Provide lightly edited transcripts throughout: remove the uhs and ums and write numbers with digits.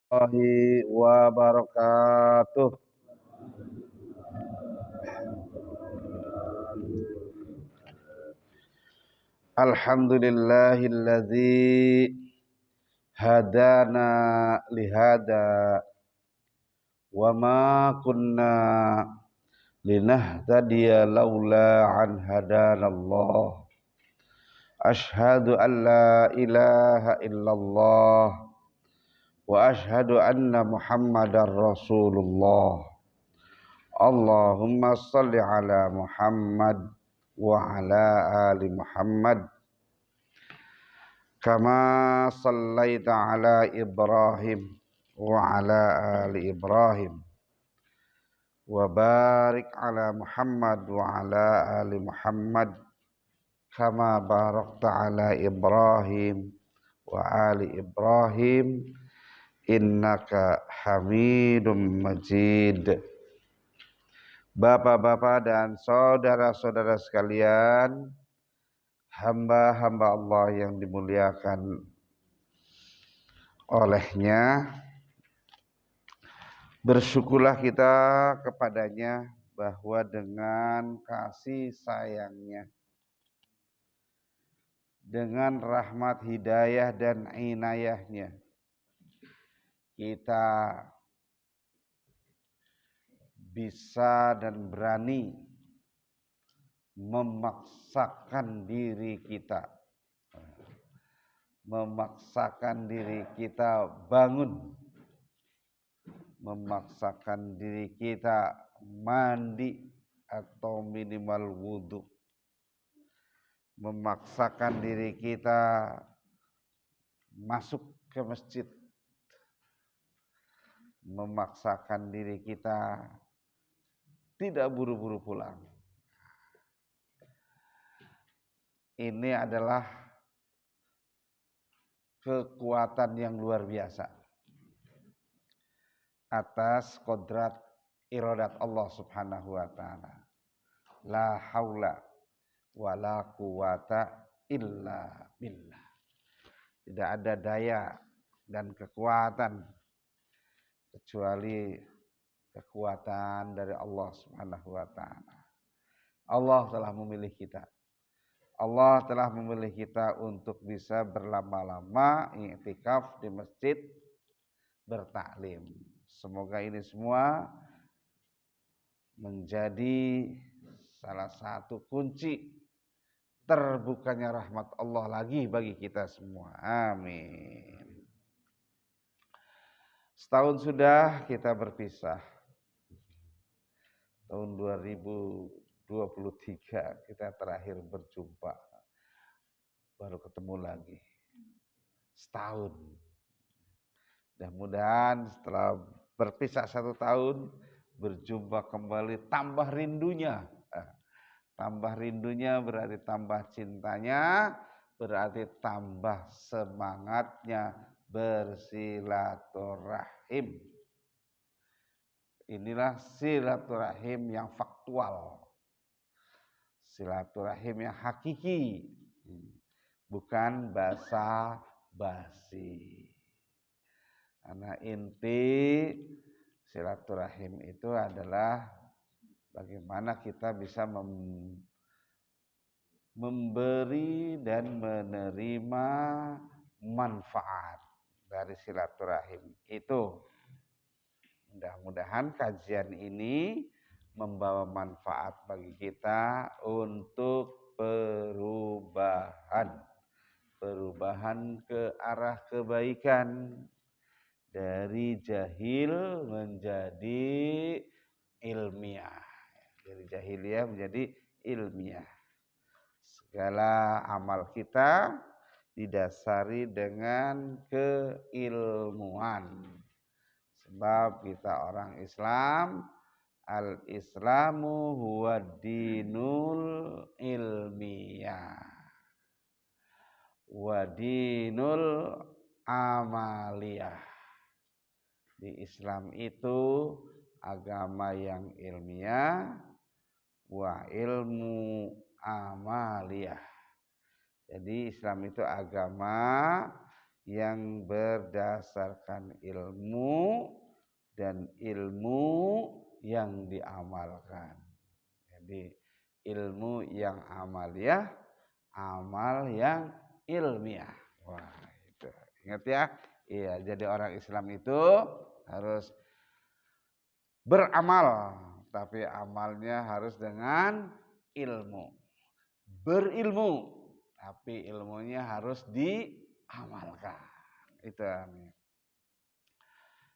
Warahmatullahi wabarakatuh. Alhamdulillahilladzi hadana lihada wa ma kunna linahtadiya laula an hadanallah. Ashhadu an la ilaha illallah wa ashhadu anna Muhammadar Rasulullah. Allahumma salli ala Muhammad wa ala ali Muhammad kama sallaita ala Ibrahim wa ala ali Ibrahim wa barik ala Muhammad wa ala ali Muhammad kama barakta ala Ibrahim wa ali Ibrahim innaka Hamidum Majid. Bapak-bapak dan saudara-saudara sekalian, hamba-hamba Allah yang dimuliakan olehnya, bersyukurlah kita kepadanya bahwa dengan kasih sayangnya, dengan rahmat hidayah dan inayahnya, kita bisa dan berani memaksakan diri bangun, memaksakan diri kita mandi atau minimal wudhu, memaksakan diri kita masuk ke masjid, memaksakan diri kita tidak buru-buru pulang. Ini adalah kekuatan yang luar biasa atas kodrat iradat Allah subhanahu wa ta'ala. La haula wa la quwata illa billah. Tidak ada daya dan kekuatan kecuali kekuatan dari Allah subhanahu wa ta'ala. Allah telah memilih kita. Allah telah memilih kita untuk bisa berlama-lama i'tikaf di masjid bertaklim. Semoga ini semua menjadi salah satu kunci terbukanya rahmat Allah lagi bagi kita semua. Amin. Setahun sudah kita berpisah. Tahun 2023 kita terakhir berjumpa. Baru ketemu lagi. Setahun. Mudah-mudahan setelah berpisah 1 tahun, berjumpa kembali, tambah rindunya. Tambah rindunya berarti tambah cintanya, berarti tambah semangatnya bersilaturahim. Inilah silaturahim yang faktual, silaturahim yang hakiki, bukan basa-basi. Karena inti silaturahim itu adalah bagaimana kita bisa memberi dan menerima manfaat dari silaturahim itu. Mudah-mudahan kajian ini membawa manfaat bagi kita untuk perubahan ke arah kebaikan, dari jahil menjadi ilmiah, dari jahiliyah menjadi ilmiah. Segala amal kita didasari dengan keilmuan. Sebab kita orang Islam, al-Islamu huwa dinul ilmiyah wa dinul amaliyah. Di Islam itu agama yang ilmiah, wa ilmu amaliyah. Jadi Islam itu agama yang berdasarkan ilmu dan ilmu yang diamalkan. Jadi ilmu yang amaliyah, amal yang ilmiah. Wah, itu. Ingat ya. Iya, jadi orang Islam itu harus beramal, tapi amalnya harus dengan ilmu. Berilmu, tapi ilmunya harus diamalkan. Itu.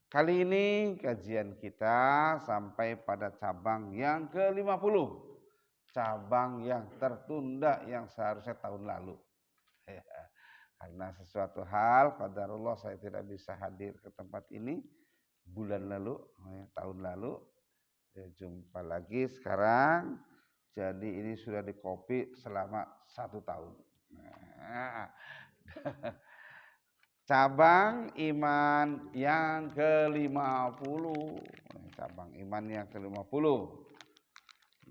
Kali ini kajian kita sampai pada cabang yang ke-50. Cabang yang tertunda yang seharusnya tahun lalu. Karena sesuatu hal, qadarullah saya tidak bisa hadir ke tempat ini bulan lalu, tahun lalu. Ya, jumpa lagi sekarang. Jadi ini sudah dikopi selama 1 tahun. Nah, cabang iman yang ke-50. Cabang iman yang ke-50.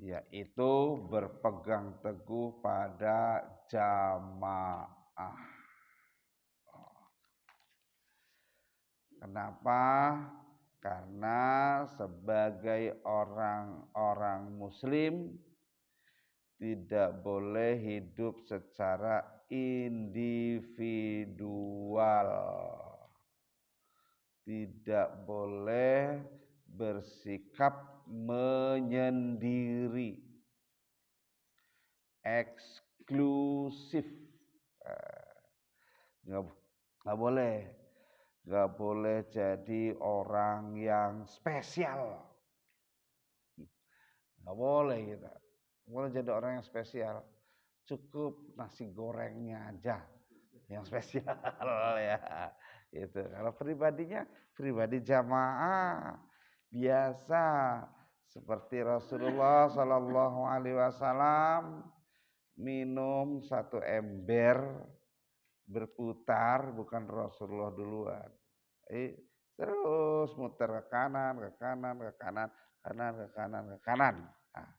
Yaitu berpegang teguh pada jamaah. Kenapa? Karena sebagai orang-orang muslim tidak boleh hidup secara individual. Tidak boleh bersikap menyendiri. Eksklusif. Nggak boleh. Nggak boleh jadi orang yang spesial. Nggak boleh kita. Boleh jadi orang yang spesial. Cukup nasi gorengnya aja yang spesial ya. Itu. Kalau pribadinya pribadi jamaah biasa seperti Rasulullah Shallallahu Alaihi Wasallam minum 1 ember berputar, bukan Rasulullah duluan. Terus muter ke kanan, ke kanan, ke kanan, kanan, ke kanan, ke kanan. Nah,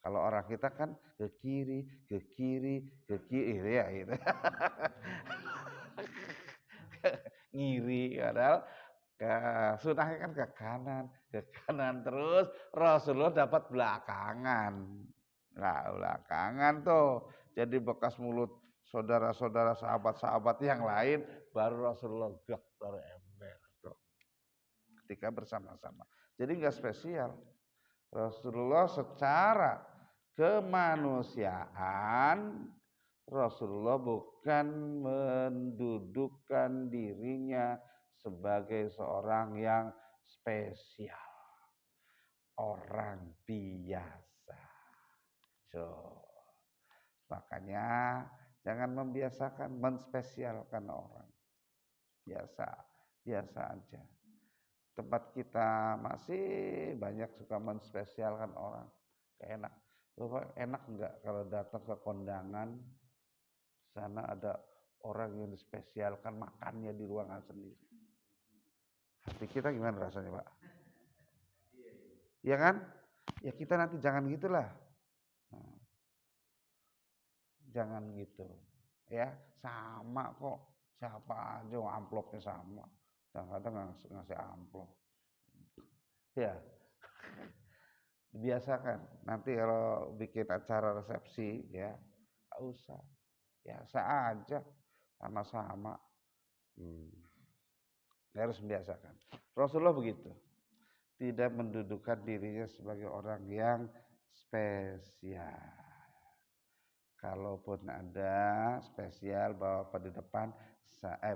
kalau orang kita kan ke kiri, ke kiri, ke kiri, ya gitu. Ngiri, padahal sunahnya kan ke kanan terus. Rasulullah dapat belakangan. Nah, belakangan tuh jadi bekas mulut saudara-saudara, sahabat-sahabat yang lain, baru Rasulullah taruh ember tuh. Ketika bersama-sama. Jadi nggak spesial. Rasulullah secara kemanusiaan, Rasulullah bukan mendudukkan dirinya sebagai seorang yang spesial. Orang biasa. Makanya jangan membiasakan menspesialkan orang. Biasa aja. Tempat kita masih banyak suka menspesialkan orang. Enak. Enak enggak kalau datang ke kondangan, sana ada orang yang dispesialkan makannya di ruangan sendiri. Hati kita gimana rasanya, Pak? Iya kan? Ya kita nanti jangan gitulah. Jangan gitu. Ya, sama kok. Siapa aja amplopnya sama. Kadang-kadang ngasih amplop. Ya. Biasakan. Nanti kalau bikin acara resepsi ya, enggak usah. Biasa aja. Sama-sama. Harus membiasakan. Rasulullah begitu. Tidak mendudukan dirinya sebagai orang yang spesial. Kalaupun ada spesial bapak di depan,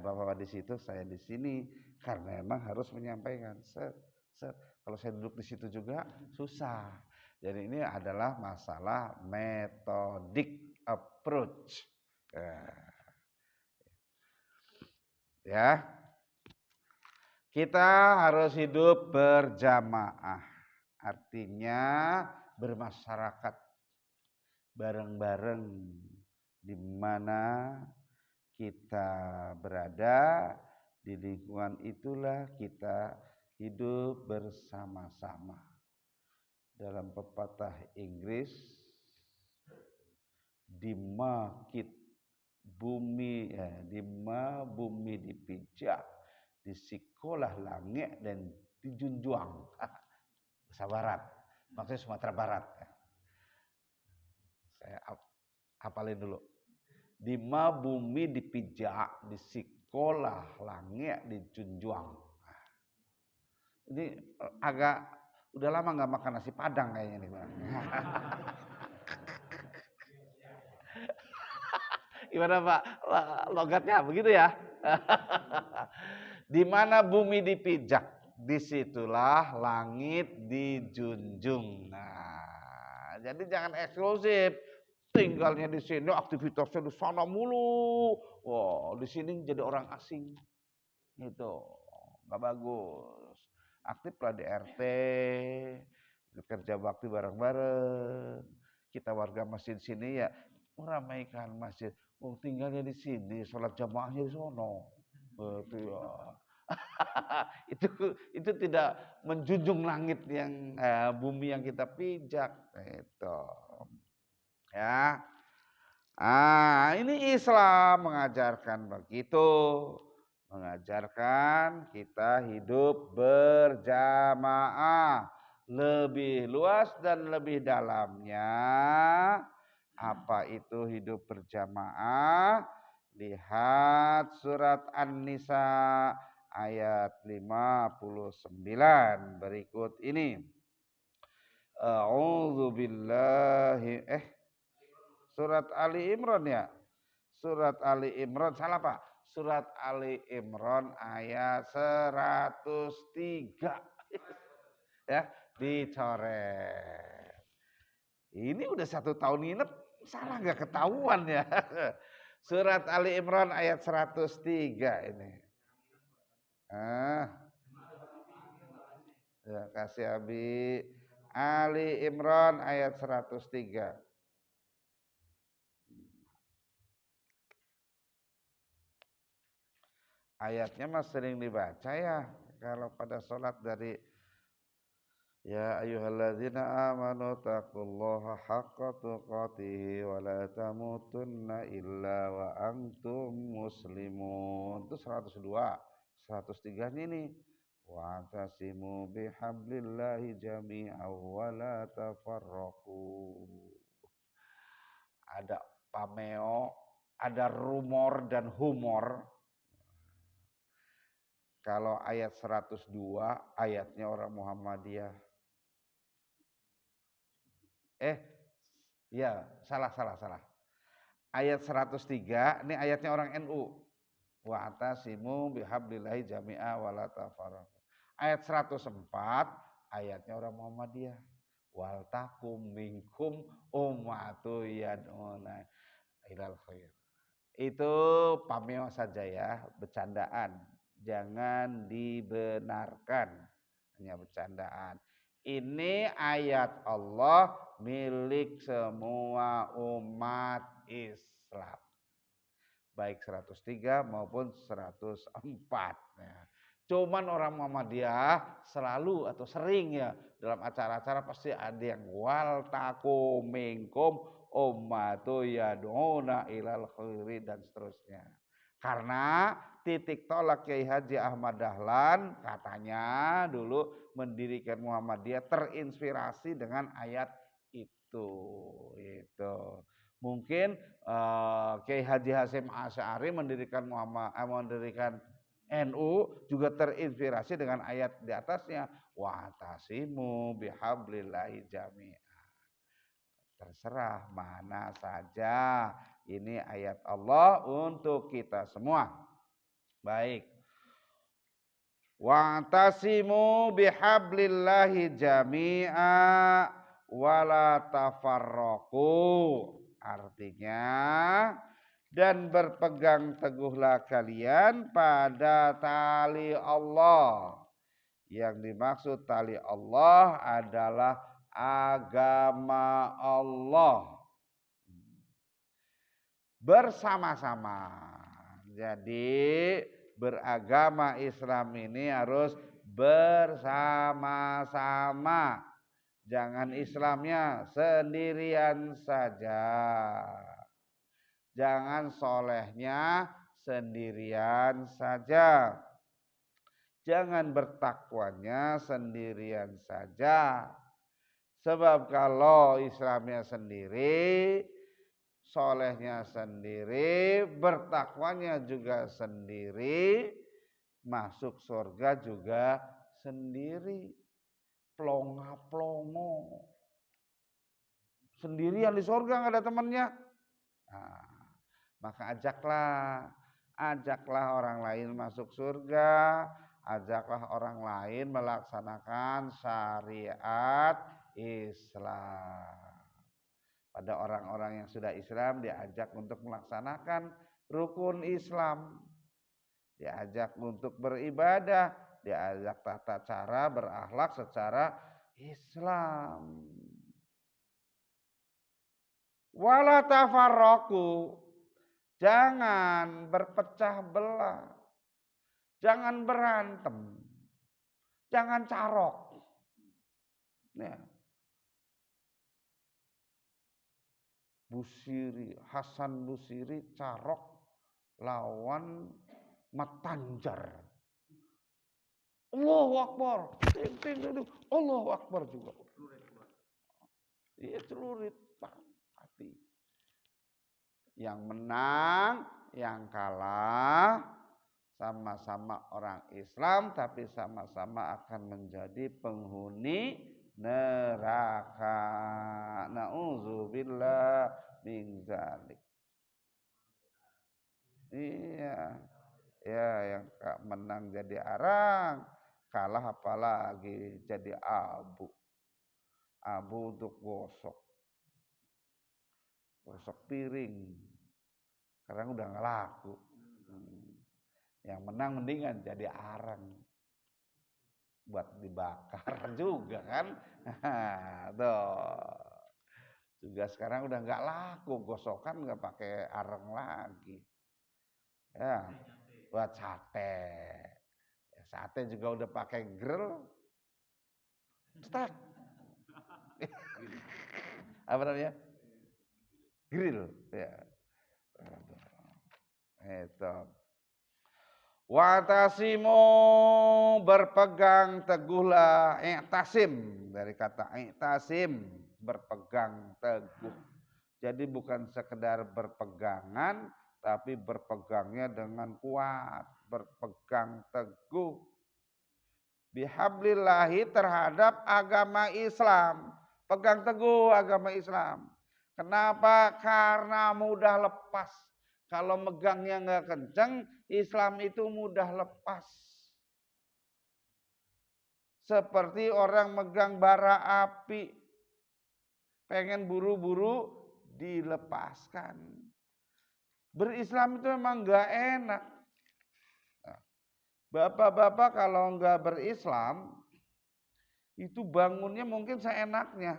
bapak di situ, saya di sini, karena memang harus menyampaikan. Kalau saya duduk di situ juga susah. Jadi ini adalah masalah metodic approach. Ya, kita harus hidup berjamaah, artinya bermasyarakat bareng-bareng di mana kita berada, di lingkungan itulah kita hidup bersama-sama. Dalam pepatah Inggris, the market bumi di ma bumi dipijak, di sekolah langit dan dijunjung. Bahasa Barat, maksudnya Sumatera Barat. Saya hafalin dulu. Di ma bumi dipijak, di sekolah langit dijunjung. Ini agak udah lama nggak makan nasi padang kayaknya nih. Gimana Pak? Logatnya begitu ya? Di mana bumi dipijak, disitulah langit dijunjung. Nah, jadi jangan eksklusif. Tinggalnya di sini, aktivitasnya di sana mulu. Wah, di sini jadi orang asing. Itu nggak bagus. Aktiflah di RT, kerja bakti bareng-bareng. Kita warga masjid sini ya meramaikan masjid. Oh, tinggalnya di sini, sholat jamaahnya di sono. Betul ya. itu tidak menjunjung langit yang bumi yang kita pijak itu. Ya. Ini Islam mengajarkan begitu. Mengajarkan kita hidup berjamaah. Lebih luas dan lebih dalamnya. Apa itu hidup berjamaah? Lihat surat An-Nisa ayat 59 berikut ini. A'udzu billahi Surat Ali Imran ya. Surat Ali Imran salah Pak. Surat Ali Imran ayat 103. Ya, dicoret. Ini udah 1 tahun nginep, salah nggak ketahuan ya. Surat Ali Imran ayat 103 ini. Ya, kasih Abi. Ali Imran ayat 103. Ayatnya mas sering dibaca ya kalau pada sholat dari ya ayyuhalladzina amanu taqullaha haqqa tuqatih wa la tamutunna illa wa antum muslimun. Itu 102. 103 ini wa'tasimu bihablillahi jami'an wa la tafarraqu. Ada pameo, ada rumor dan humor. Kalau ayat 102 ayatnya orang Muhammadiyah. Ya, salah. Ayat 103 ini ayatnya orang NU. Wa'tasimu bihablillahi jami'a wa la tafarraqu. Ayat 104 ayatnya orang Muhammadiyah. Wal takum minkum ummatu yad'una ilal khair. Itu pameo saja ya, bercandaan. Jangan dibenarkan, hanya bercandaan. Ini ayat Allah milik semua umat Islam. Baik 103 maupun 104. Ya. Cuman orang Muhammadiyah selalu atau sering ya dalam acara-acara pasti ada yang wal takum minkum ummatu yad'una ilal khairi dan seterusnya. Karena titik tolak Kiai Haji Ahmad Dahlan katanya dulu mendirikan Muhammadiyah terinspirasi dengan ayat itu. Mungkin Kiai Haji Hasyim Asy'ari mendirikan NU juga terinspirasi dengan ayat di atasnya wa'tasimu bihablillahi jami'a. Terserah mana saja. Ini ayat Allah untuk kita semua. Baik. Wa'tasimu bihablillahi jami'a wala tafarraqu. Artinya dan berpegang teguhlah kalian pada tali Allah. Yang dimaksud tali Allah adalah agama Allah. Bersama-sama. Jadi beragama Islam ini harus bersama-sama. Jangan Islamnya sendirian saja. Jangan solehnya sendirian saja. Jangan bertakwanya sendirian saja. Sebab kalau Islamnya sendiri, solehnya sendiri, bertakwanya juga sendiri, masuk surga juga sendiri. Plonga-plongo. Sendirian di surga nggak ada temannya. Nah, maka ajaklah orang lain masuk surga, ajaklah orang lain melaksanakan syariat Islam. Pada orang-orang yang sudah Islam diajak untuk melaksanakan rukun Islam, diajak untuk beribadah, diajak tata cara berakhlak secara Islam. Wala tafarraqu, jangan berpecah belah, jangan berantem, jangan carok. Ya. Busiri, Hasan Busiri carok lawan Matanjar. Allahu Akbar. Allahu Akbar juga. Iya celurit Pak hati. Yang menang, yang kalah sama-sama orang Islam tapi sama-sama akan menjadi penghuni neraka. Nauzubillah min dzalik. Iya. Ya, yang menang jadi arang, kalah apalagi jadi abu. Abu untuk gosok piring. Sekarang udah nggak laku. Yang menang mendingan jadi arang buat dibakar juga kan. Tuh. Juga sekarang udah nggak laku, gosokan nggak pakai arang lagi. Ya, buat sate. Ya, sate juga udah pakai grill. Cetak. Apa namanya? Grill. Ya. Itu. Watasimu, berpegang teguhlah. I'tasim, dari kata i'tasim, berpegang teguh. Jadi bukan sekedar berpegangan, tapi berpegangnya dengan kuat, berpegang teguh. Bihablillahi, terhadap agama Islam. Pegang teguh agama Islam. Kenapa? Karena mudah lepas. Kalau megangnya nggak kenceng, Islam itu mudah lepas. Seperti orang megang bara api, pengen buru-buru dilepaskan. Berislam itu memang nggak enak. Bapak-bapak kalau nggak berislam, itu bangunnya mungkin seenaknya.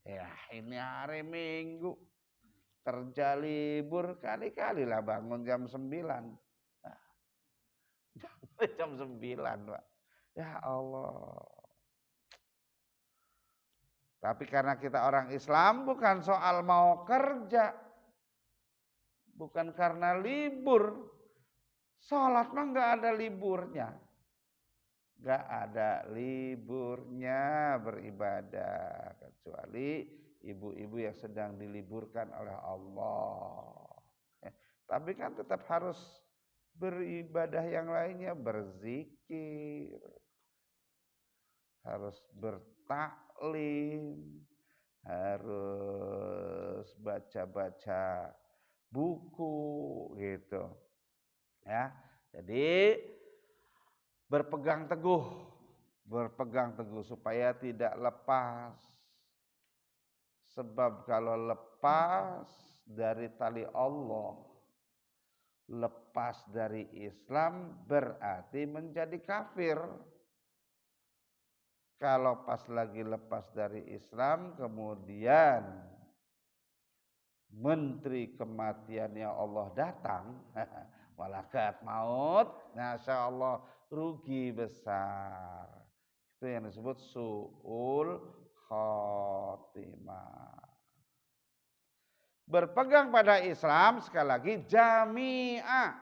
Ya ini hari Minggu, kerja libur, kali-kali lah bangun jam 9. Nah, jam 9 Pak. Ya Allah. Tapi karena kita orang Islam bukan soal mau kerja. Bukan karena libur. Sholat mah gak ada liburnya. Gak ada liburnya beribadah. Kecuali ibu-ibu yang sedang diliburkan oleh Allah. Tapi kan tetap harus beribadah yang lainnya. Berzikir. Harus bertaklim. Harus baca-baca buku gitu. Ya, jadi berpegang teguh supaya tidak lepas. Sebab kalau lepas dari tali Allah, lepas dari Islam berarti menjadi kafir. Kalau pas lagi lepas dari Islam kemudian menteri kematiannya Allah datang, malakat maut, masya Allah rugi besar. Itu yang disebut su'ul khotimah. Berpegang pada Islam sekali lagi jami'ah,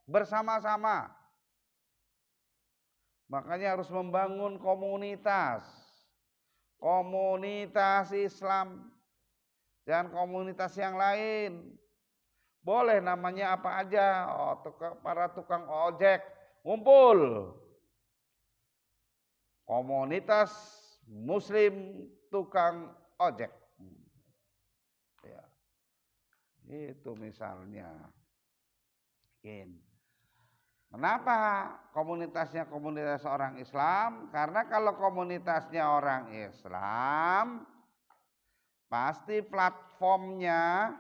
bersama-sama. Makanya harus membangun komunitas. Komunitas Islam, jangan komunitas yang lain. Boleh namanya apa aja, para tukang ojek ngumpul. Komunitas Muslim tukang ojek. Ya. Itu misalnya. Kenapa komunitasnya komunitas orang Islam? Karena kalau komunitasnya orang Islam, pasti platformnya,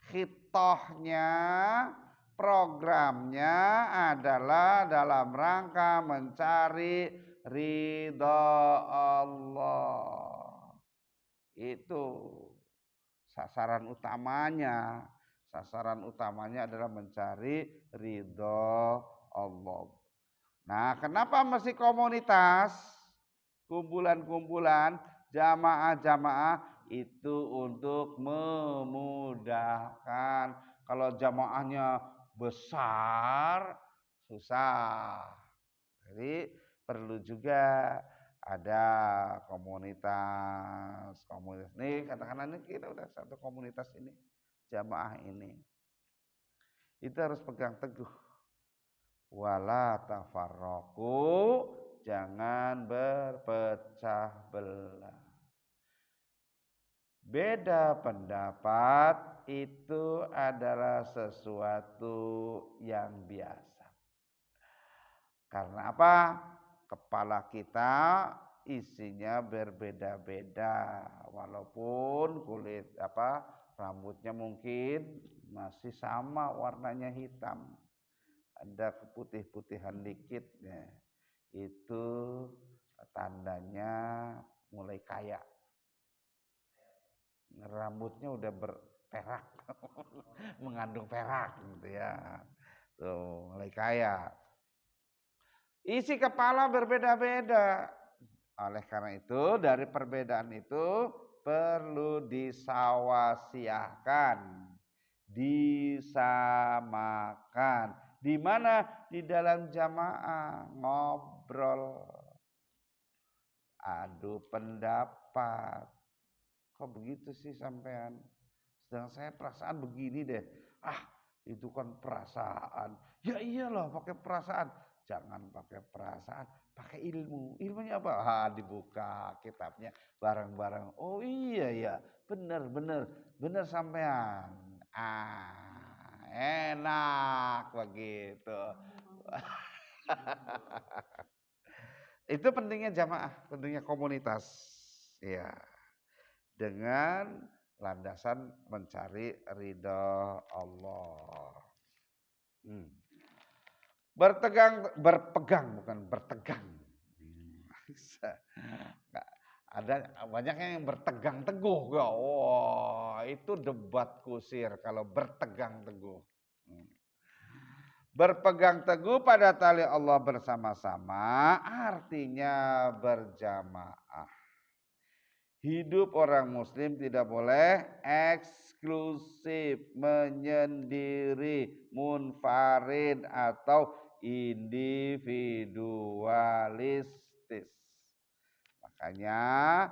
khitohnya, programnya adalah dalam rangka mencari ridha Allah. Itu sasaran utamanya. Sasaran utamanya adalah mencari ridha Allah. Nah, kenapa mesti komunitas? Kumpulan-kumpulan, jamaah-jamaah itu untuk memudahkan. Kalau jamaahnya besar, susah. Jadi perlu juga ada komunitas. Nih katakanlah ini kita udah satu komunitas ini, jamaah ini. Itu harus pegang teguh. Wala tafarraqu, jangan berpecah belah. Beda pendapat itu adalah sesuatu yang biasa. Karena apa? Kepala kita isinya berbeda-beda, walaupun kulit rambutnya mungkin masih sama warnanya hitam, ada keputih-putihan dikit ya. Itu tandanya mulai kaya, rambutnya udah berperak mengandung perak gitu ya, tuh mulai kaya. Isi kepala berbeda-beda. Oleh karena itu, dari perbedaan itu perlu disawasiahkan, disamakan. Di mana? Di dalam jamaah ngobrol, adu pendapat. Kok begitu sih sampean? Sedang saya perasaan begini deh. Itu kan perasaan. Ya iyalah pakai perasaan. Jangan pakai perasaan, pakai ilmu. Ilmunya apa? Dibuka kitabnya bareng-bareng. Oh iya ya, benar sampean. Enak begitu. Itu pentingnya jamaah, pentingnya komunitas. Ya. Dengan landasan mencari ridha Allah. Berpegang bukan bertegang. Ada banyak yang bertegang teguh. Itu debat kusir kalau bertegang teguh. Berpegang teguh pada tali Allah bersama-sama artinya berjamaah. Hidup orang muslim tidak boleh eksklusif, menyendiri, munfarid atau individualistis. Makanya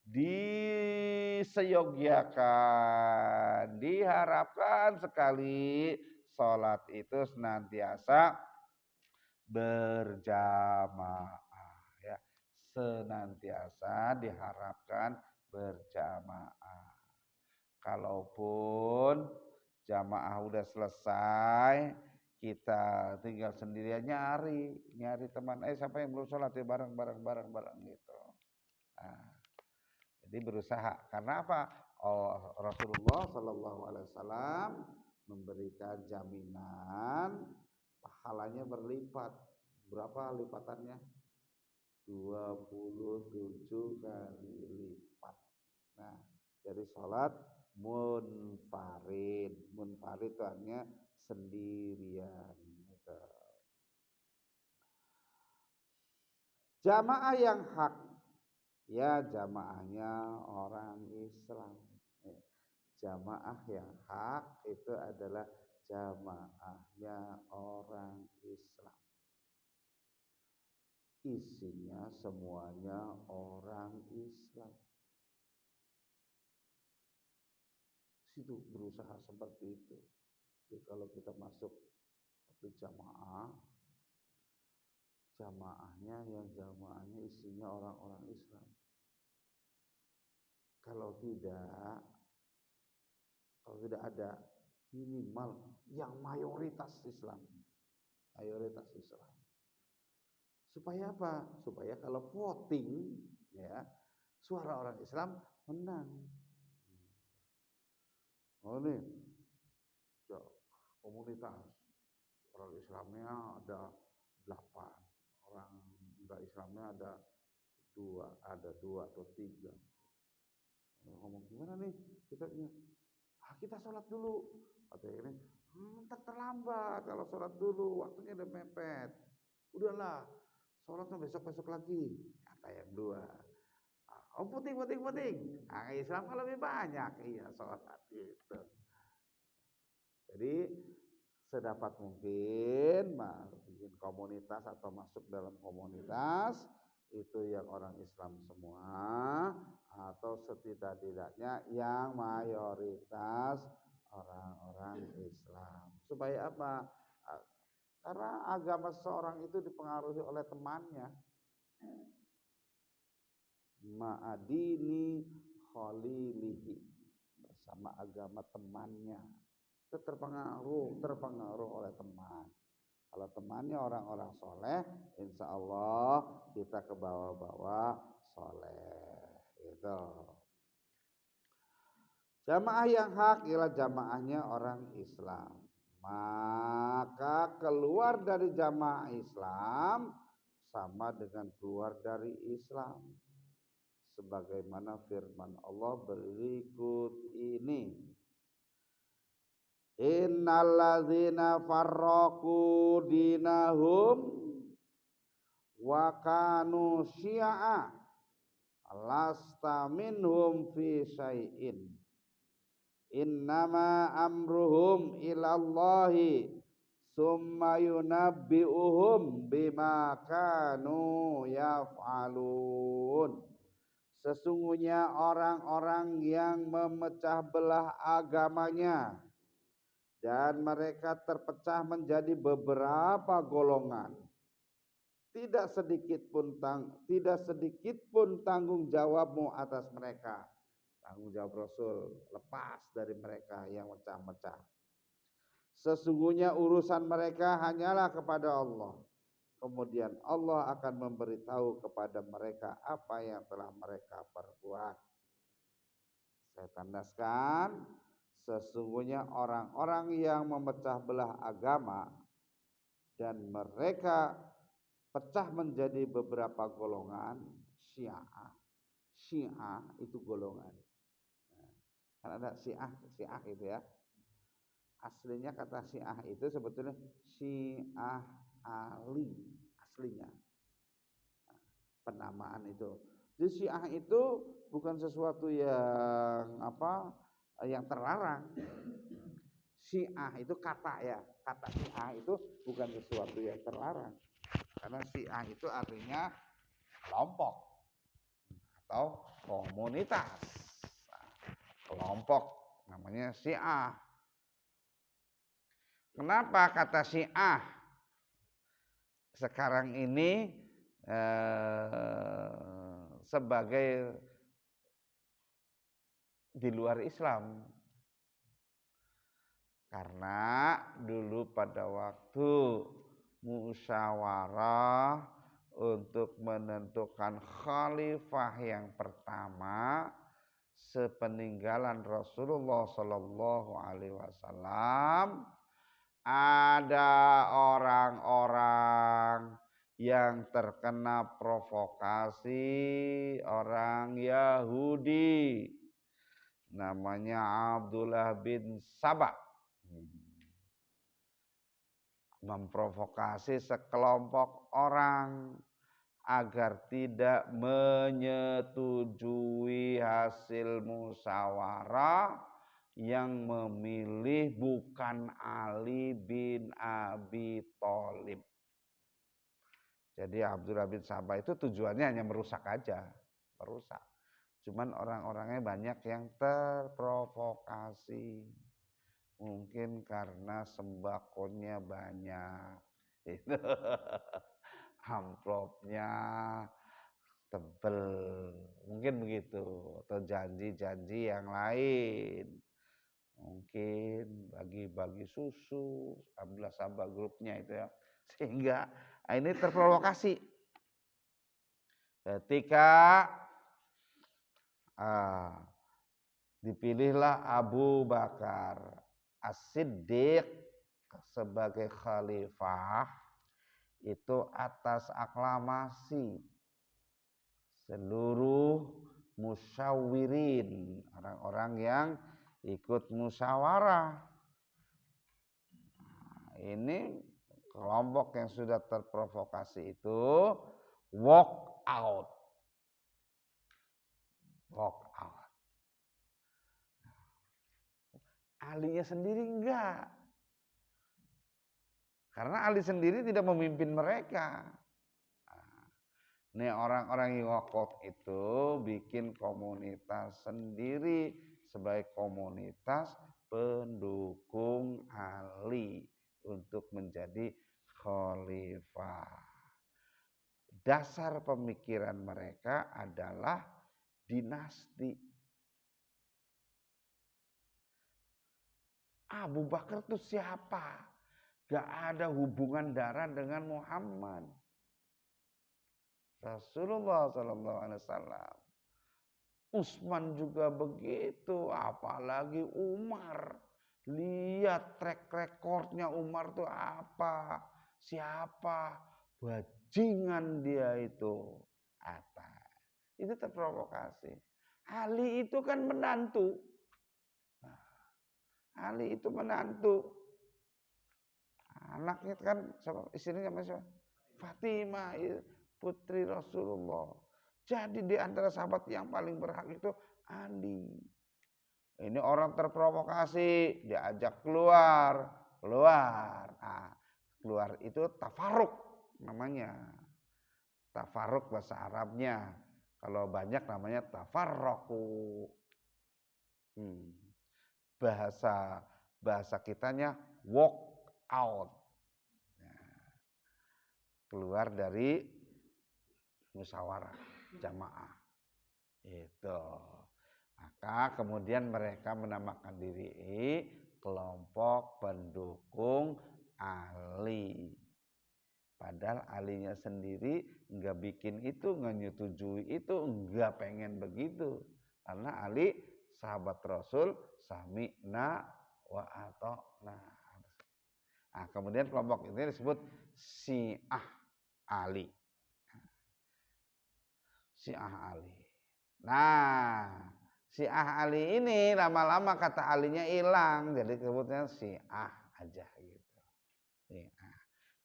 diseyogiakan, diharapkan sekali sholat itu senantiasa berjamaah. Senantiasa diharapkan berjamaah. Kalaupun jamaah udah selesai, kita tinggal sendirian nyari teman. Siapa yang belum sholat ya bareng gitu. Nah, jadi berusaha. Karena apa? Rasulullah Shallallahu Alaihi Wasallam memberikan jaminan pahalanya berlipat. Berapa lipatannya? 27 kali lipat. Nah, dari sholat munfarid. Munfarid itu artinya sendirian. Gitu. Jamaah yang hak, ya jamaahnya orang Islam. Jamaah yang hak itu adalah jamaahnya orang Islam. Isinya semuanya orang Islam. Situ berusaha seperti itu. Jadi kalau kita masuk satu jamaahnya isinya orang-orang Islam. Kalau tidak ada minimal yang mayoritas Islam. Mayoritas Islam. Supaya apa? Supaya kalau voting ya, suara orang Islam menang. Oh ini komunitas orang Islamnya ada 8, orang enggak Islamnya ada 2 atau 3. Ngomong gimana nih kita sholat dulu. Katanya ini terlambat kalau sholat dulu, waktunya udah mepet. Udahlah, sholatnya besok lagi. Kata yang 2. Oh puting. Islam kan lebih banyak, iya sholat itu. Jadi sedapat mungkin bikin komunitas atau masuk dalam komunitas itu yang orang Islam semua atau setidak-tidaknya yang mayoritas orang-orang Islam. Supaya apa? Karena agama seseorang itu dipengaruhi oleh temannya. Ma'adini khalilihi, bersama agama temannya. Itu terpengaruh oleh teman. Kalau temannya orang-orang soleh, insya Allah kita ke bawah-bawah soleh. Itu. Jamaah yang hak ialah jamaahnya orang Islam. Maka keluar dari jamaah Islam sama dengan keluar dari Islam. Sebagaimana firman Allah berikut ini. Innalladzina farraqu dinahum wa kanu syi'a lasta minhum fi syai'in innama amruhum ilallahi summa yunabbi'uhum bima kanu yaf'alun. Sesungguhnya orang-orang yang memecah belah agamanya dan mereka terpecah menjadi beberapa golongan. Tidak sedikit pun tanggung jawabmu atas mereka. Tanggung jawab Rasul lepas dari mereka yang mecah-mecah. Sesungguhnya urusan mereka hanyalah kepada Allah. Kemudian Allah akan memberitahu kepada mereka apa yang telah mereka perbuat. Saya tandaskan, sesungguhnya orang-orang yang memecah belah agama dan mereka pecah menjadi beberapa golongan, Syiah itu golongan. Kan ada Syiah itu ya. Aslinya kata Syiah itu sebetulnya Syiah Ali aslinya. Penamaan itu. Jadi Syiah itu bukan sesuatu yang yang terlarang. Syiah itu kata Syiah itu bukan sesuatu yang terlarang. Karena Syiah itu artinya kelompok atau komunitas. Kelompok namanya Syiah. Kenapa kata Syiah sekarang ini sebagai di luar Islam? Karena dulu pada waktu musyawarah untuk menentukan khalifah yang pertama sepeninggalan Rasulullah Shallallahu Alaihi Wasallam, ada orang-orang yang terkena provokasi orang Yahudi, namanya Abdullah bin Sabah, memprovokasi sekelompok orang agar tidak menyetujui hasil musyawarah yang memilih bukan Ali bin Abi Thalib. Jadi Abdullah bin Sabah itu tujuannya hanya merusak aja, merusak. Cuman orang-orangnya banyak yang terprovokasi. Mungkin karena sembakonya banyak. Itu amplopnya tebel. Mungkin begitu. Atau janji-janji yang lain. Mungkin bagi-bagi susu, Abdullah Sabah grupnya itu ya. Sehingga ini terprovokasi. Ketika dipilihlah Abu Bakar As-Siddiq sebagai khalifah itu atas aklamasi seluruh musyawirin, orang-orang yang ikut musyawarah. Ini kelompok yang sudah terprovokasi itu walk out. Walk out. Alinya sendiri enggak. Karena Ali sendiri tidak memimpin mereka. Nih orang-orang yang walk out itu bikin komunitas sendiri sebagai komunitas pendukung Ali untuk menjadi khalifah. Dasar pemikiran mereka adalah dinasti. Abu Bakar itu siapa? Gak ada hubungan darah dengan Muhammad. Rasulullah SAW. Utsman juga begitu, apalagi Umar. Lihat track recordnya Umar itu apa? Siapa? Bajingan dia itu. Apa? Itu terprovokasi. Ali itu kan menantu. Ali itu menantu. Anaknya kan istrinya siapa? Fatimah, putri Rasulullah. Jadi di antara sahabat yang paling berhak itu Ali. Ini orang terprovokasi, diajak keluar. Nah, keluar itu tafaruk namanya. Tafaruk bahasa Arabnya. Kalau banyak namanya tafarroku. Bahasa kitanya walk out. Keluar dari musyawarah jamaah. Itu. Maka kemudian mereka menamakan diri kelompok pendukung Ali. Padahal Alinya sendiri enggak bikin itu, enggak nyetujui itu, enggak pengen begitu. Karena Ali sahabat Rasul, sami'na wa ata'na. Nah, kemudian kelompok ini disebut Syiah Ali. Syiah Ali. Nah, Syiah Ali ini lama-lama kata Alinya hilang, jadi sebutnya Syiah aja gitu. Syiah.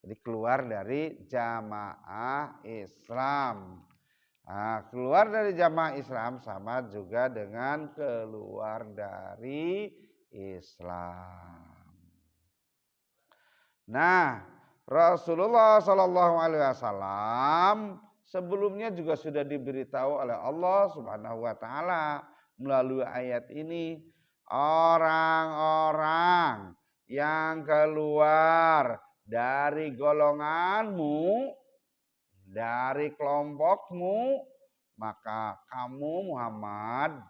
Jadi keluar dari jamaah Islam. Nah, keluar dari jamaah Islam sama juga dengan keluar dari Islam. Nah, Rasulullah SAW sebelumnya juga sudah diberitahu oleh Allah Subhanahu wa taala melalui ayat ini, orang-orang yang keluar dari golonganmu, dari kelompokmu, maka kamu Muhammad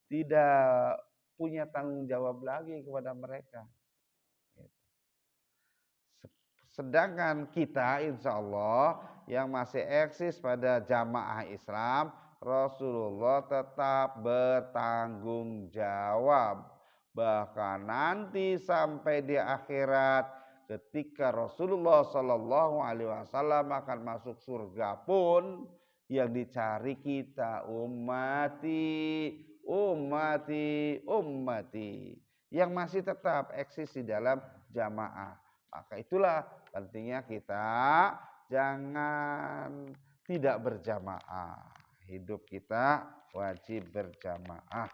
tidak punya tanggung jawab lagi kepada mereka. Sedangkan kita insya Allah yang masih eksis pada jamaah Islam, Rasulullah tetap bertanggung jawab. Bahkan nanti sampai di akhirat ketika Rasulullah Shallallahu Alaihi Wasallam akan masuk surga pun yang dicari kita ummati, ummati, ummati yang masih tetap eksis di dalam jamaah. Maka itulah pentingnya kita jangan tidak berjamaah. Hidup kita wajib berjamaah.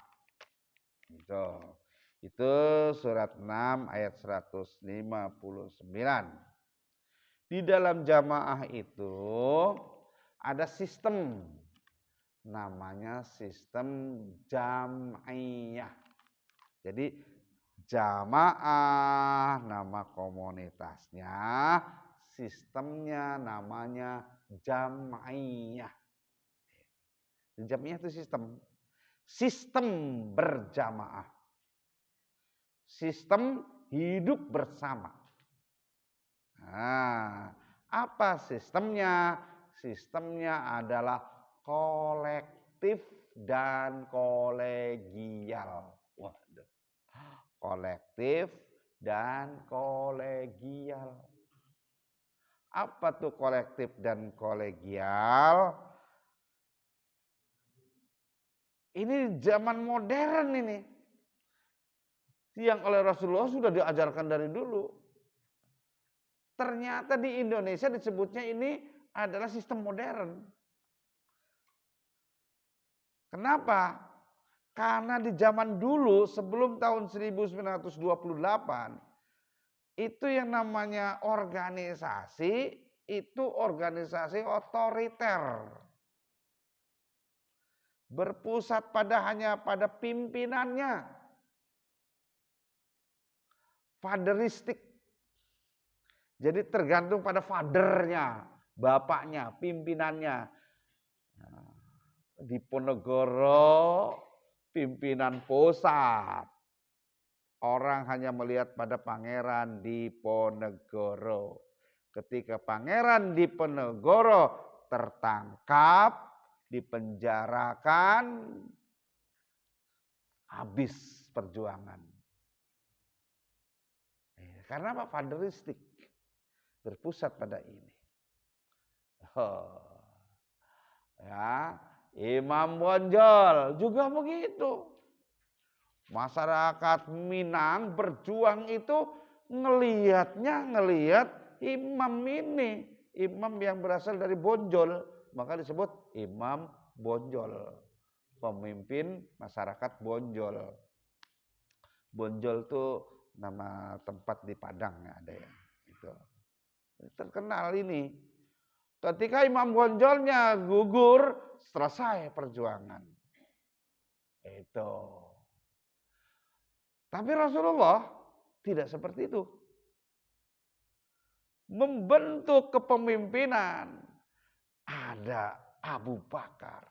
Gitu. Itu surat 6 ayat 159. Di dalam jamaah itu ada sistem, namanya sistem jam'iyah. Jadi jamaah nama komunitasnya, sistemnya namanya jam'iyah. Jam'iyah itu sistem berjamaah, sistem hidup bersama. Nah, apa sistemnya? Sistemnya adalah kolektif dan kolegial. Waduh. Kolektif dan kolegial. Apa tuh kolektif dan kolegial? Ini zaman modern ini. Yang oleh Rasulullah sudah diajarkan dari dulu. Ternyata di Indonesia disebutnya ini adalah sistem modern. Kenapa? Karena di zaman dulu sebelum tahun 1928 itu yang namanya organisasi itu organisasi otoriter. Berpusat hanya pada pimpinannya. Fatheristik. Jadi tergantung pada fathernya, bapaknya, pimpinannya. Diponegoro pimpinan pusat. Orang hanya melihat pada Pangeran Diponegoro. Ketika Pangeran Diponegoro tertangkap, dipenjarakan, habis perjuangan. Karena apa? Fatheristik. Berpusat pada ini. Ya, Imam Bonjol juga begitu. Masyarakat Minang berjuang itu ngelihat imam ini, imam yang berasal dari Bonjol, maka disebut Imam Bonjol, pemimpin masyarakat Bonjol. Bonjol itu nama tempat di Padang ya, ada ya. Itu terkenal ini. Ketika Imam Bonjolnya gugur, selesai perjuangan. Itu. Tapi Rasulullah tidak seperti itu. Membentuk kepemimpinan. Ada Abu Bakar,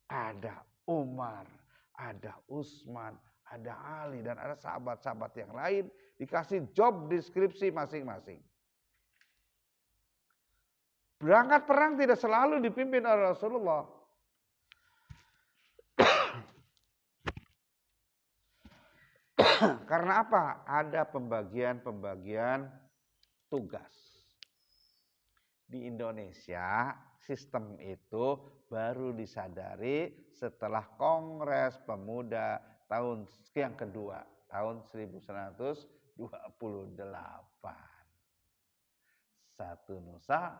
ada Umar, ada Utsman, ada Ali, dan ada sahabat-sahabat yang lain. Dikasih job deskripsi masing-masing. Berangkat perang tidak selalu dipimpin oleh Rasulullah. Karena apa? Ada pembagian tugas. Di Indonesia, sistem itu baru disadari setelah Kongres Pemuda tahun yang kedua, tahun 1928. Satu nusa,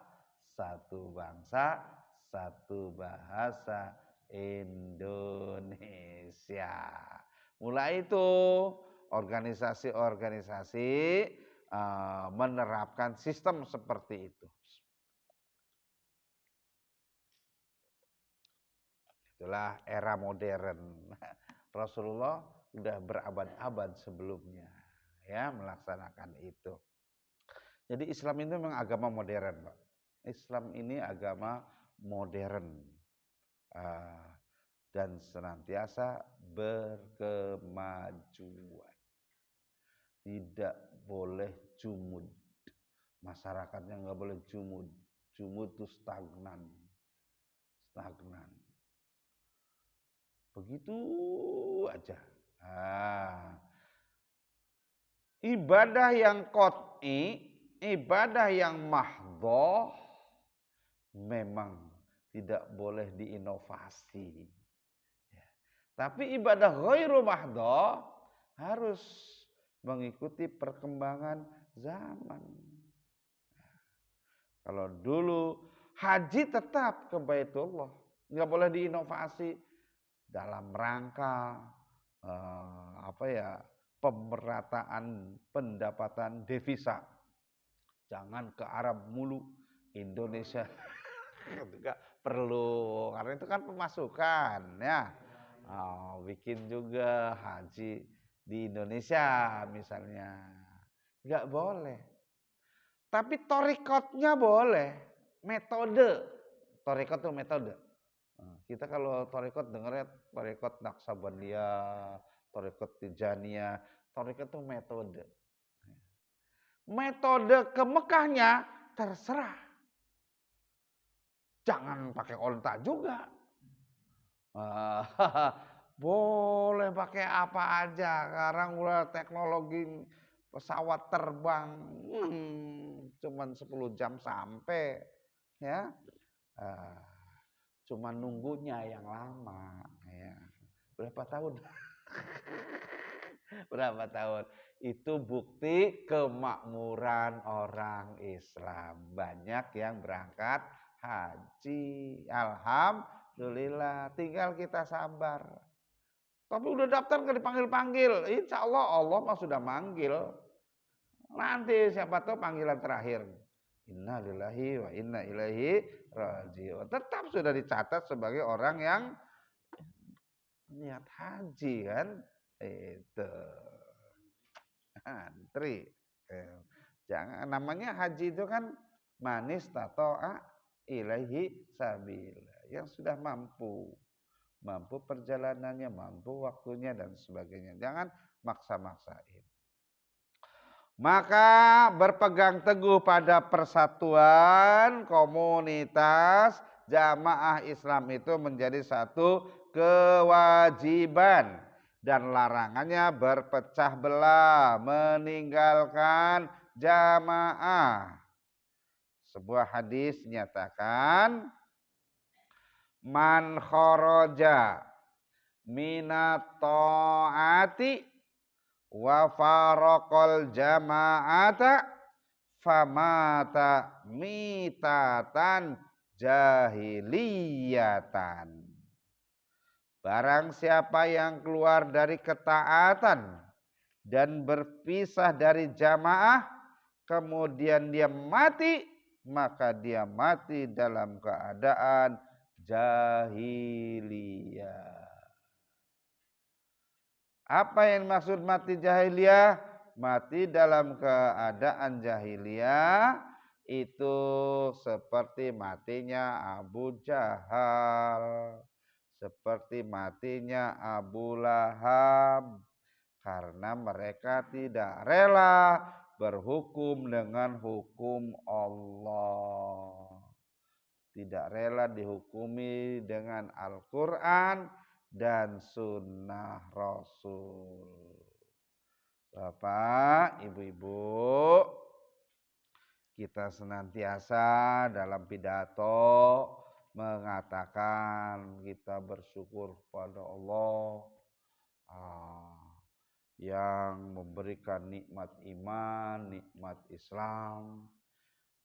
satu bangsa, satu bahasa, Indonesia. Mulai itu organisasi-organisasi menerapkan sistem seperti itu. Itulah era modern. Rasulullah sudah berabad-abad sebelumnya ya melaksanakan itu. Jadi Islam itu memang agama modern, Pak. Islam ini agama modern dan senantiasa berkemajuan. Tidak boleh jumud. Masyarakatnya nggak boleh jumud. Jumud itu stagnan. Begitu aja. Ibadah yang qat'i, ibadah yang mahdhah memang tidak boleh diinovasi. Tapi ibadah ghairu mahdhah harus mengikuti perkembangan zaman. Kalau dulu haji tetap ke Baitullah, nggak boleh diinovasi dalam rangka pemerataan pendapatan devisa. Jangan ke Arab mulu, Indonesia juga perlu, karena itu kan pemasukan ya. Bikin juga haji di Indonesia misalnya, nggak boleh. Tapi torikotnya boleh, metode. Torikot itu metode. Kita kalau torikot dengarnya torikot Naqsabandiyah, torikot Tijaniyah, torikot itu metode. Metode ke Mekahnya terserah. Jangan pakai onta juga. Boleh pakai apa aja. Sekarang udah teknologi pesawat terbang, cuman 10 jam sampai, ya. Cuma nunggunya yang lama, ya. Berapa tahun? Berapa tahun? Itu bukti kemakmuran orang Islam. Banyak yang berangkat haji. Alhamdulillah, tinggal kita sabar. Tapi udah daftar nggak dipanggil-panggil. Insya Allah, Allah mah sudah manggil. Nanti siapa tahu panggilan terakhir. Inna lillahi wa inna ilaihi raji'un. Tetap sudah dicatat sebagai orang yang niat haji kan. Itu. Antri. Jangan, namanya haji itu kan manis tato'a ilaihi sabila. Yang sudah mampu perjalanannya, mampu waktunya dan sebagainya. Jangan maksa-maksain. Maka berpegang teguh pada persatuan komunitas jamaah Islam itu menjadi satu kewajiban, dan larangannya berpecah belah, meninggalkan jamaah. Sebuah hadis nyatakan, man kharaja minat ta'ati wa faraqal jama'ata famata mitatan jahiliyatan. Barang siapa yang keluar dari ketaatan dan berpisah dari jamaah, kemudian dia mati, maka dia mati dalam keadaan jahiliyah. Apa yang maksud mati jahiliyah? Mati dalam keadaan jahiliyah itu seperti matinya Abu Jahal, seperti matinya Abu Lahab, karena mereka tidak rela berhukum dengan hukum Allah, tidak rela dihukumi dengan Al-Quran dan sunnah Rasul. Bapak, ibu-ibu, kita senantiasa dalam pidato mengatakan kita bersyukur kepada Allah yang memberikan nikmat iman, nikmat Islam.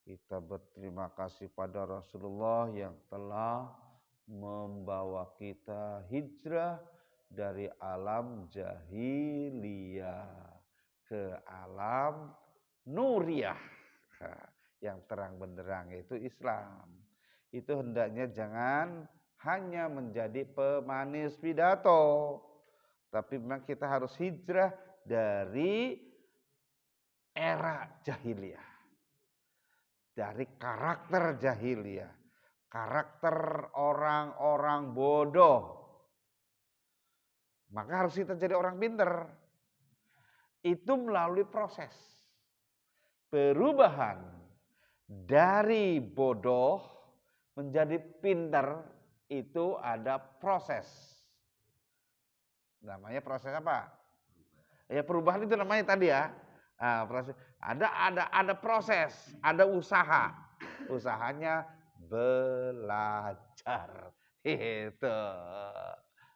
Kita berterima kasih pada Rasulullah yang telah membawa kita hijrah dari alam jahiliyah ke alam nuriyah yang terang benderang, yaitu Islam. Itu hendaknya jangan hanya menjadi pemanis pidato, tapi memang kita harus hijrah dari era jahiliyah, dari karakter jahiliyah, karakter orang-orang bodoh. Maka harus kita jadi orang pinter. Itu melalui proses perubahan dari bodoh menjadi pinter. Itu ada proses. Namanya proses apa? Ya, perubahan itu namanya tadi ya. Proses. Ada proses, ada usaha. Usahanya belajar. Itu.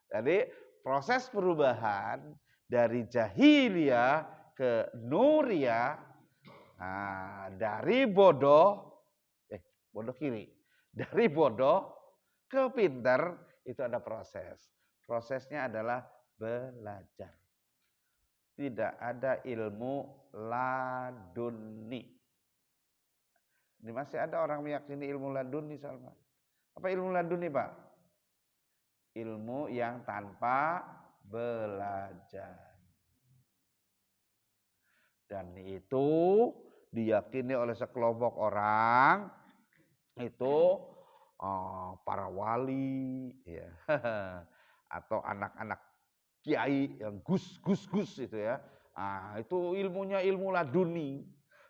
Jadi proses perubahan dari jahiliyah ke nuriyah, dari bodoh kiri, dari bodoh ke pinter, itu ada proses. Prosesnya adalah belajar. tidak ada ilmu laduni. Ini masih ada orang meyakini ilmu laduni, Salma. Apa ilmu laduni, Pak? Ilmu yang tanpa belajar. Dan itu diyakini oleh sekelompok orang, itu para wali, ya, atau anak-anak kiai yang gus itu ya. Itu ilmunya ilmu laduni,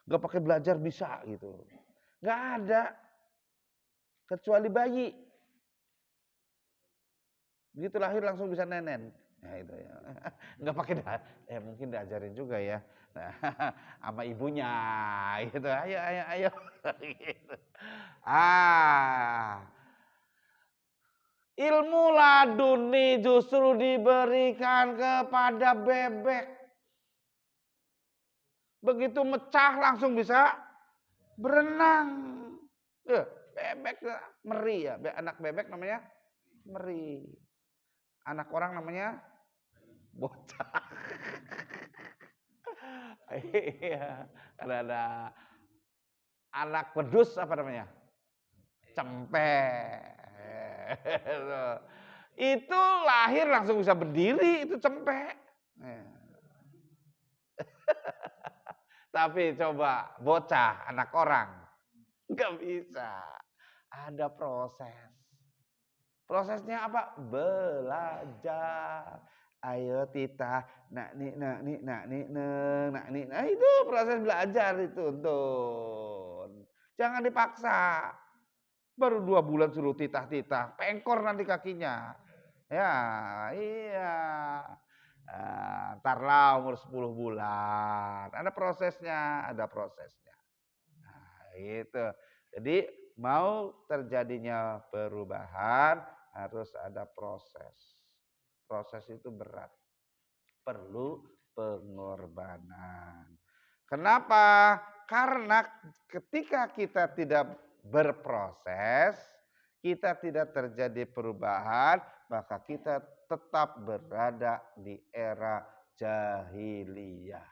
nggak pakai belajar bisa gitu. Nggak ada, kecuali bayi. Begitu lahir langsung bisa nenen. Nah itu ya. Nggak pakai mungkin diajarin juga ya. Sama ibunya gitu. Ayo. Gitu. Ilmu laduni justru diberikan kepada bebek. Begitu mecah langsung bisa berenang. Bebek meri ya. Anak bebek namanya meri. Anak orang namanya bocah. Iya. Ada anak pedus apa namanya? Cempek. Itu lahir langsung bisa berdiri, itu cempek. Tapi coba bocah, anak orang, nggak bisa. Ada proses. Prosesnya apa? Belajar. Ayo tita, nak nih, itu proses belajar itu, tuh. Jangan dipaksa. Baru 2 bulan suruh titah, pengkor nanti kakinya. Ya, iya. Ntarlah umur 10 bulan. Ada prosesnya. Nah, itu. Jadi mau terjadinya perubahan harus ada proses. Proses itu berat. Perlu pengorbanan. Kenapa? Karena ketika kita tidak berproses, kita tidak terjadi perubahan, maka kita tetap berada di era jahiliyah.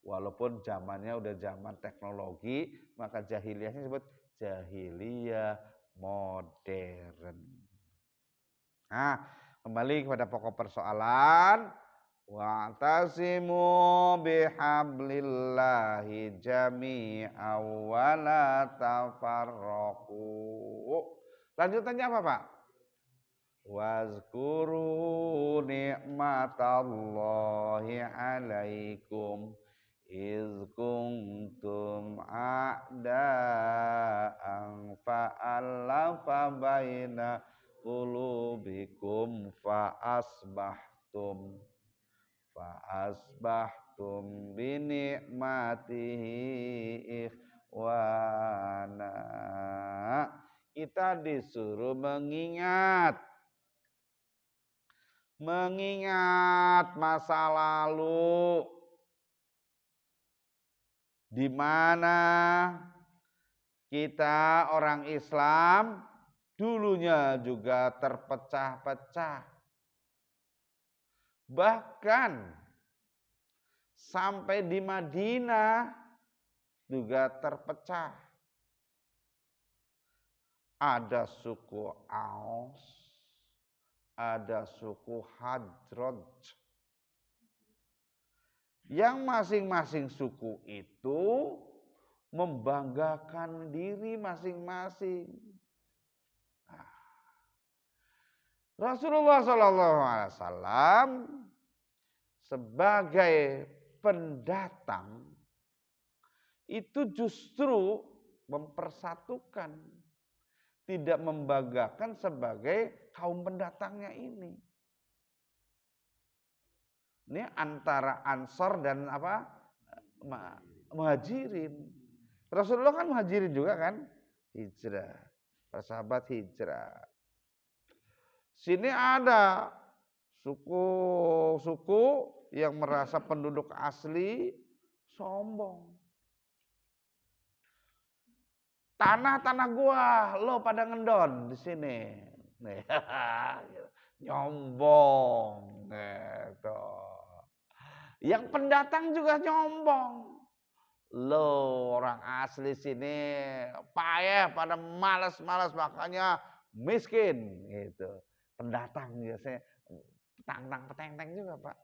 Walaupun zamannya udah zaman teknologi, maka jahiliyahnya disebut jahiliyah modern. Nah, kembali kepada pokok persoalan. Wa'tasimu bihablillahi jami'an wa la tafarraqu. Lanjutannya apa, Pak? Wazkuru ni'matallahi 'alaikum iz kuntum a'da'an fa'alafa baina qulubikum fa'asbahtum bini'matihi ikhwana. Kita disuruh mengingat masa lalu, di mana kita orang Islam dulunya juga terpecah-pecah. Bahkan sampai di Madinah juga terpecah. Ada suku Aus, ada suku Hadroj. Yang masing-masing suku itu membanggakan diri masing-masing. Rasulullah SAW sebagai pendatang itu justru mempersatukan, tidak membanggakan sebagai kaum pendatangnya ini. Ini antara Ansor dan Muhajirin. Rasulullah kan Muhajirin juga kan, hijrah, persahabat hijrah. Sini ada suku-suku yang merasa penduduk asli sombong. Tanah gua, lo pada ngendon di sini. Nyombong gitu. Yang pendatang juga nyombong. Loh, orang asli sini payah, pada malas-malas, makanya miskin gitu. Pendatang biasanya petang-tang peteng-teng juga, Pak.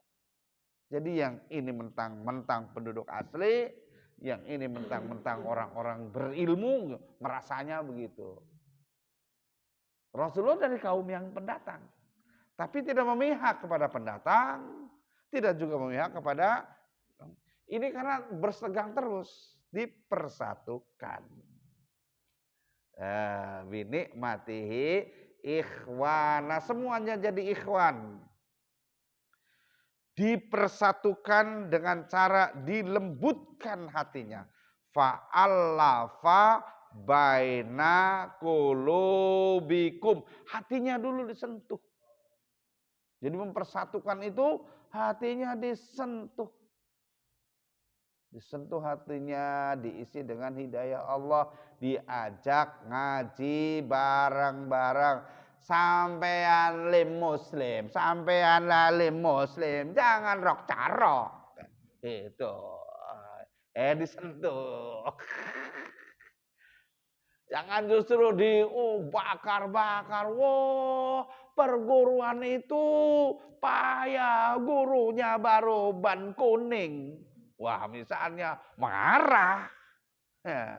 Jadi yang ini mentang-mentang penduduk asli, yang ini mentang-mentang orang-orang berilmu, merasanya begitu. Rasulullah dari kaum yang pendatang, tapi tidak memihak kepada pendatang, tidak juga memihak kepada ini, karena bersegang terus, dipersatukan. Binikmatihi ikhwana, semuanya jadi ikhwan. Dipersatukan dengan cara dilembutkan hatinya. Fa'allafa baina qulubikum. Hatinya dulu disentuh. Jadi mempersatukan itu hatinya disentuh. Disentuh hatinya, diisi dengan hidayah Allah, diajak ngaji bareng-bareng. Sampean lim muslim, sampean lalim muslim, jangan rok carok. Itu. Disentuh. Jangan justru dibakar-bakar. Wah, perguruan itu payah, gurunya baru ban kuning. Wah, misalnya marah. Ya.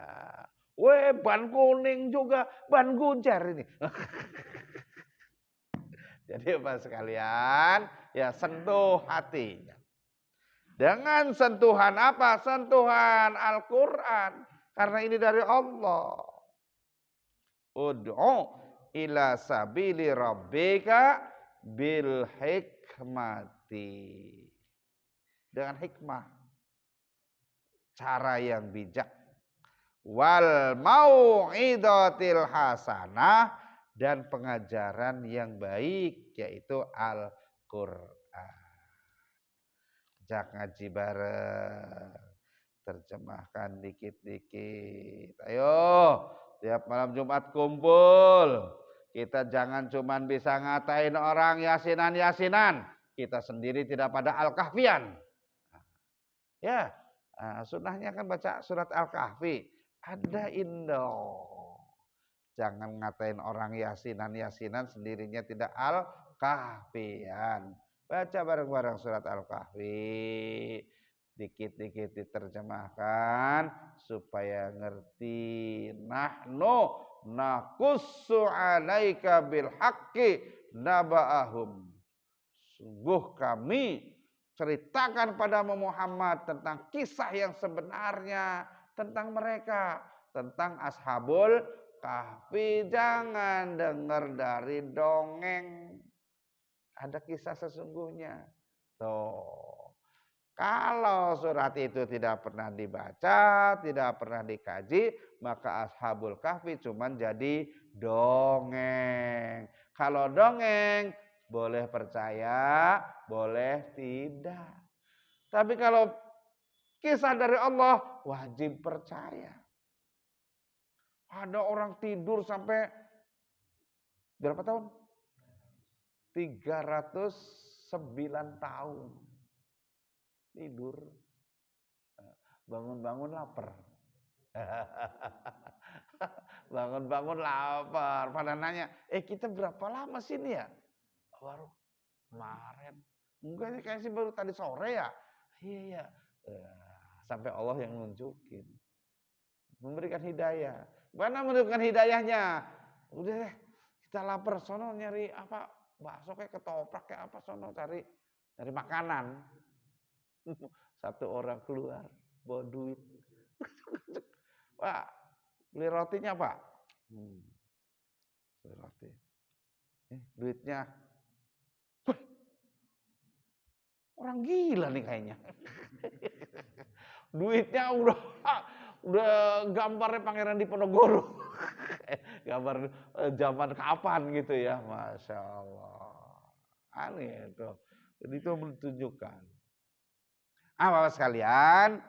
Weh, ban kuning juga ban gunjar ini. Jadi Bapak sekalian, ya sentuh hatinya. Dengan sentuhan apa? Sentuhan Al-Quran. Karena ini dari Allah. Ud'u ila sabili rabbika bil hikmati. Dengan hikmah. Cara yang bijak. Wal mau'idatil hasanah, dan pengajaran yang baik, yaitu Al-Quran. Jak ngaji bareng, terjemahkan dikit-dikit. Ayo, tiap malam Jumat kumpul. Kita jangan cuman bisa ngatain orang yasinan-yasinan, kita sendiri tidak pada Al-Kahfian. Ya, sunnahnya kan baca surat Al-Kahfi. Ada indah. Jangan ngatain orang yasinan-yasinan, sendirinya tidak Al-Kahfian. Baca bareng-bareng surat Al-Kahfi. Dikit-dikit diterjemahkan supaya ngerti. Nahnu nakussu alaika bil haqqi naba'ahum. Sungguh kami ceritakan pada Muhammad tentang kisah yang sebenarnya tentang mereka, tentang Ashabul Kahfi. Jangan dengar dari dongeng, ada kisah sesungguhnya. Tuh. Kalau surat itu tidak pernah dibaca, tidak pernah dikaji, maka Ashabul Kahfi cuma jadi dongeng. Kalau dongeng boleh percaya, boleh tidak. Tapi kalau kisah dari Allah, wajib percaya. Ada orang tidur sampai berapa tahun? 309 tahun. Tidur. Bangun-bangun lapar. Bangun-bangun lapar. Pada nanya, kita berapa lama sini ya? Baru kemarin. Enggak, kayak sih baru tadi sore ya. Iya. Sampai Allah yang nunjukin. Memberikan hidayah. Mana memberikan hidayahnya? Udah deh, kita lapar, sono nyari apa? Bakso kayak ketoprak kayak apa, sono cari makanan. Satu orang keluar bawa duit. Pak, beli rotinya Pak. Beli roti. Duitnya. Orang gila nih kayaknya. Duitnya udah gambarnya Pangeran Diponegoro. Gambar zaman kapan gitu ya, Masya Allah. Aneh itu. Jadi itu menunjukkan. Bapak sekalian,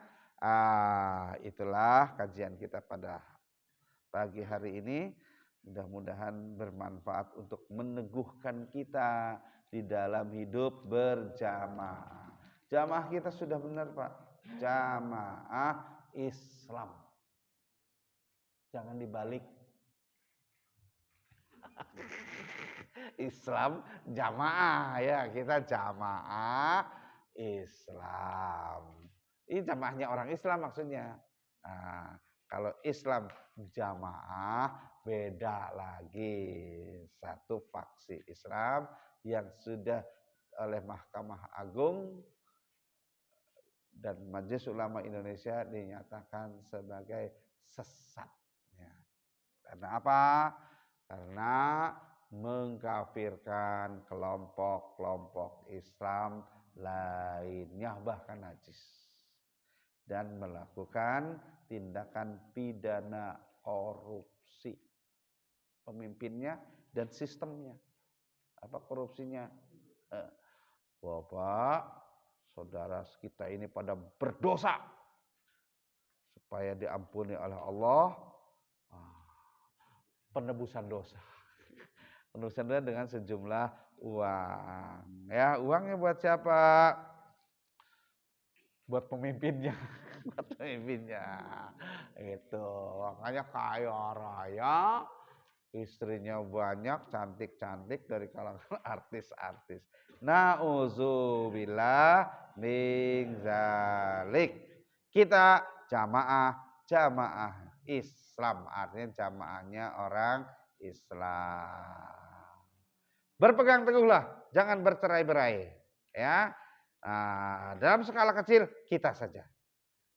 itulah kajian kita pada pagi hari ini. Mudah-mudahan bermanfaat untuk meneguhkan kita di dalam hidup berjamaah. Jamaah kita sudah benar, Pak. Jamaah Islam. Jangan dibalik. Islam jamaah ya, kita jamaah Islam. Ini jamaahnya orang Islam maksudnya. Nah, kalau Islam jamaah beda lagi. Satu faksi Islam yang sudah oleh Mahkamah Agung dan Majelis Ulama Indonesia dinyatakan sebagai sesat. Ya. Karena apa? Karena mengkafirkan kelompok-kelompok Islam lainnya bahkan najis dan melakukan tindakan pidana korupsi pemimpinnya dan sistemnya. Apa korupsinya? Bapak, saudara kita ini pada berdosa supaya diampuni oleh Allah. Penebusan dosa. Penebusan dosa dengan sejumlah uang. Ya, uangnya buat siapa? Buat pemimpinnya. Buat pemimpinnya. Itu. Makanya kaya raya, istrinya banyak, cantik-cantik dari kalangan artis-artis. Nauzubillah min zalik. Kita jamaah Islam, artinya jamaahnya orang Islam. Berpegang teguhlah, jangan bercerai-berai, ya. Nah, dalam skala kecil kita saja.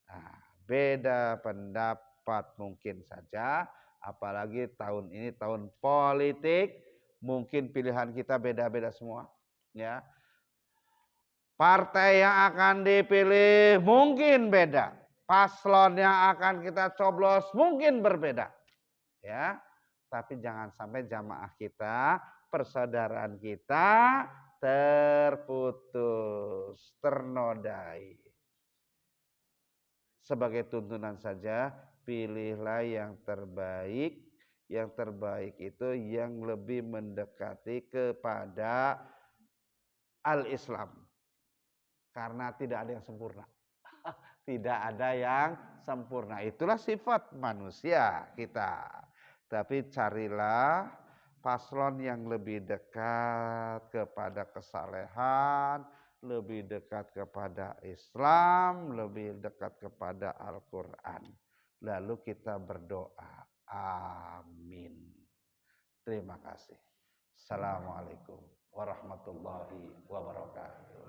Nah, beda pendapat mungkin saja, apalagi tahun ini tahun politik, mungkin pilihan kita beda-beda semua, ya. Partai yang akan dipilih mungkin beda. Paslon yang akan kita coblos mungkin berbeda. Ya. Tapi jangan sampai jamaah kita, persaudaraan kita terputus, ternodai. Sebagai tuntunan saja, pilihlah yang terbaik. Yang terbaik itu yang lebih mendekati kepada al-Islam. Karena tidak ada yang sempurna. Tidak ada yang sempurna. Itulah sifat manusia kita. Tapi carilah paslon yang lebih dekat kepada kesalehan, lebih dekat kepada Islam, lebih dekat kepada Al-Quran. Lalu kita berdoa. Amin. Terima kasih. Assalamualaikum warahmatullahi wabarakatuh.